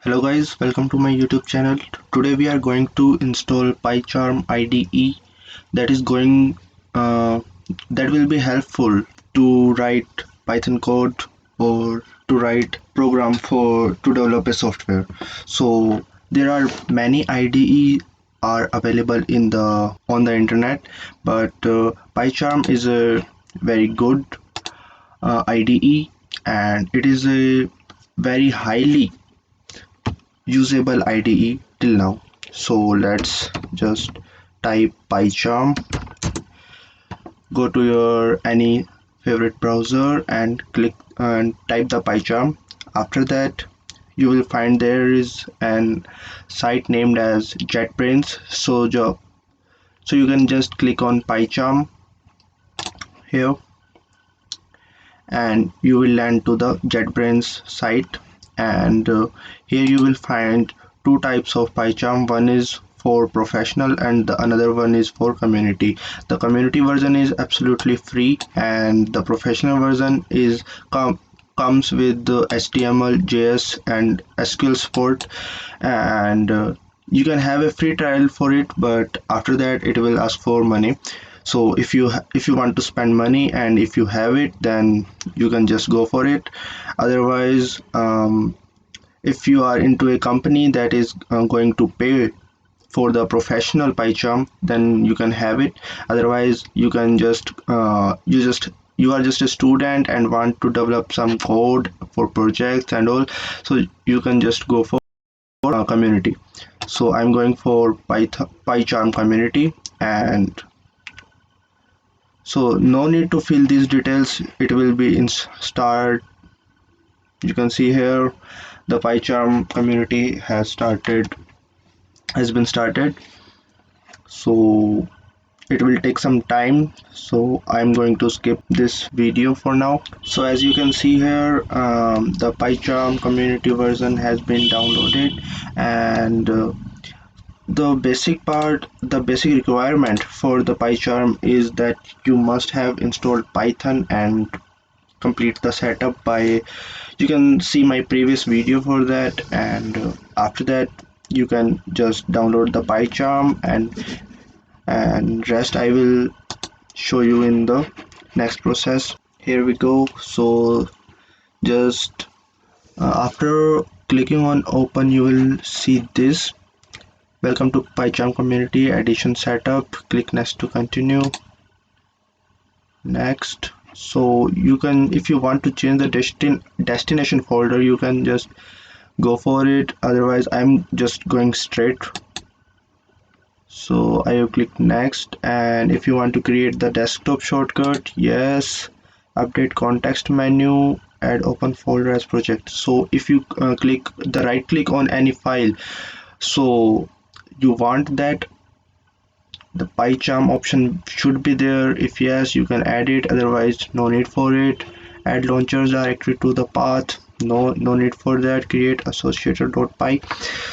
Hello guys, welcome to my YouTube channel. Today we are going to install Pycharm IDE that is going that will be helpful to write Python code or to write program for to develop a software. So there are many IDE are available in the on the internet, but Pycharm is a very good IDE, and it is a very highly usable IDE till now. So let's just type Pycharm, go to your any favorite browser and click and type the Pycharm. After that you will find there is an site named as JetBrains. So you can just click on Pycharm here and you will land to the JetBrains site, and here you will find two types of Pycharm. One is for professional and the another one is for community. The community version is absolutely free, and the professional version is comes with the HTML, JS and SQL support, and you can have a free trial for it, but after that it will ask for money. So if you want to spend money and if you have it, then you can just go for it. Otherwise, if you are into a company that is going to pay for the professional Pycharm, then you can have it. Otherwise you can just you are just a student and want to develop some code for projects and all, so you can just go for community. So I'm going for Pycharm community, and so no need to fill these details, it will be in start. You can see here the Pycharm community has been started. So it will take some time, so I'm going to skip this video for now. So as you can see here, the Pycharm community version has been downloaded, and the basic requirement for the Pycharm is that you must have installed Python and complete the setup by, you can see my previous video for that, and after that you can just download the Pycharm, and rest I will show you in the next process. Here we go. So just after clicking on open, you will see this: welcome to Pycharm community edition setup. Click next to continue. Next. So you can, if you want to change the destination folder, you can just go for it. Otherwise I'm just going straight. So I will click next, and if you want to create the desktop shortcut, yes. Update context menu, add open folder as project. So if you click the right click on any file, so you want that the Pycharm option should be there. If yes, you can add it, otherwise no need for it. Add launchers directly to the path, no need for that. Create associator.py,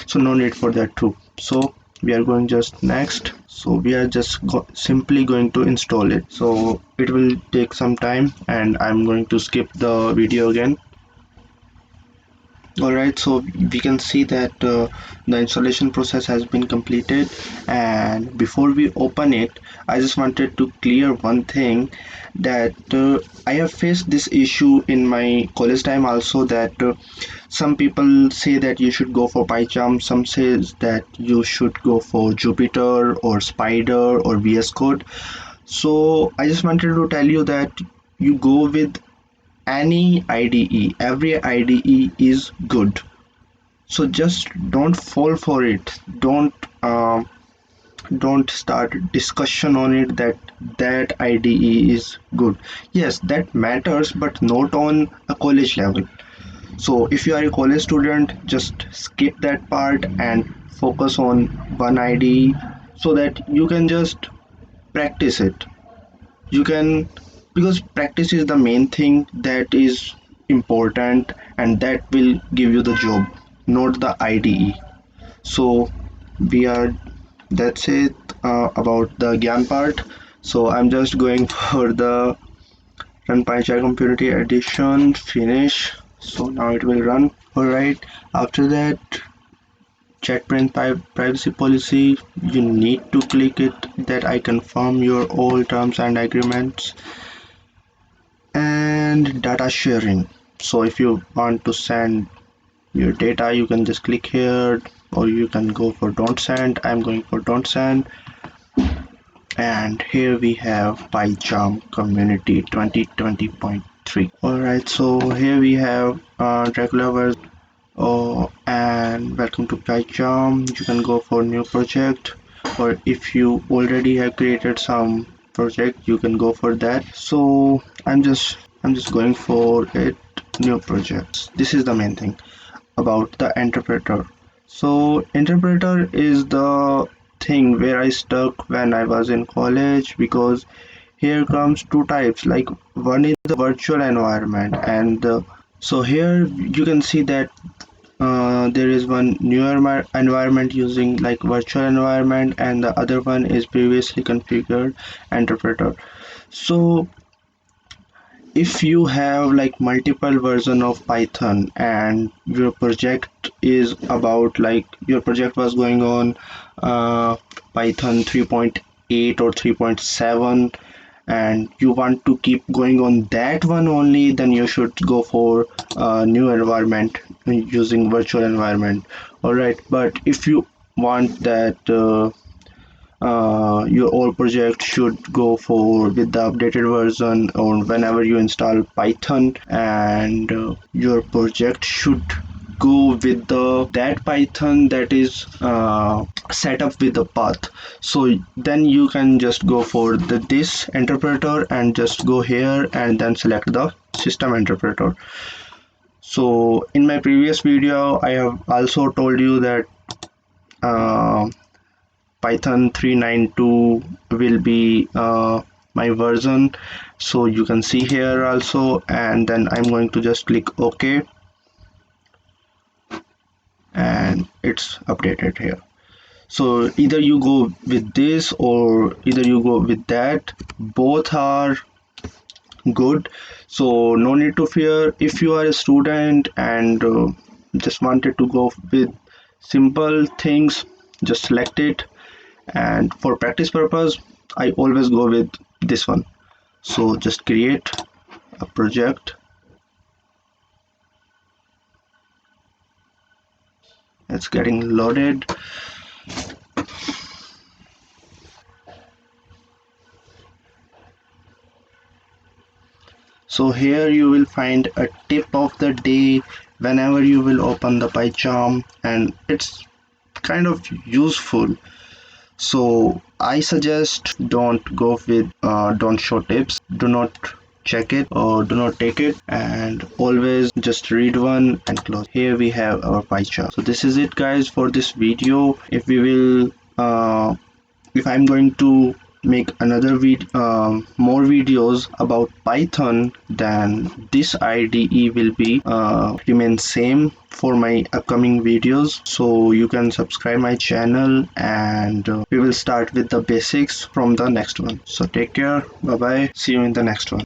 so no need for that too. So we are going just next. So we are just simply going to install it, so it will take some time and I'm going to skip the video again. Alright, so we can see that the installation process has been completed, and before we open it, I just wanted to clear one thing, that I have faced this issue in my college time also, that some people say that you should go for Pycharm, some says that you should go for Jupyter or Spider or VS Code. So I just wanted to tell you that you go with any IDE, every IDE is good. So just don't fall for it. Don't start discussion on it that that IDE is good. Yes, that matters, but not on a college level. So if you are a college student, just skip that part and focus on one IDE, so that you can just practice it. You can, because practice is the main thing that is important, and that will give you the job, not the IDE. So we are, that's it about the Gyan part. So I'm just going for the run PyCharm community edition, finish. So now it will run. Alright, after that, JetBrains privacy policy, you need to click it that I confirm your all terms and agreements. And data sharing, so if you want to send your data, you can just click here, or you can go for don't send. I'm going for don't send. And here we have Pycharm community 2020.3. Alright, so here we have regular version. Oh, and welcome to Pycharm. You can go for new project, or if you already have created some project, you can go for that. So I'm just going for it, new projects. This is the main thing about the interpreter. So interpreter is the thing where I stuck when I was in college, because here comes two types, like one is the virtual environment, and so here you can see that there is one newer environment using like virtual environment, and the other one is previously configured interpreter. So if you have like multiple version of Python, and your project is about, like your project was going on Python 3.8 or 3.7, and you want to keep going on that one only, then you should go for a new environment using virtual environment. All right, but if you want that your old project should go for with the updated version, or whenever you install Python, and your project should go with the that Python that is set up with the path. So then you can just go for this interpreter and just go here and then select the system interpreter. So in my previous video I have also told you that uh, Python 392 will be my version, so you can see here also, and then I'm going to just click OK, and it's updated here. So either you go with this or either you go with that, both are good, so no need to fear. If you are a student and just wanted to go with simple things, just select it. And for practice purpose, I always go with this one. So just create a project. It's getting loaded. So here you will find a tip of the day whenever you will open the Pycharm, and it's kind of useful. So I suggest don't go with don't show tips, do not check it or do not take it, and always just read one and close. Here we have our pie chart. So this is it guys for this video. If we will if I'm going to make another more videos about Python, then this IDE will be remain same for my upcoming videos. So you can subscribe my channel, and we will start with the basics from the next one. So take care, bye bye, see you in the next one.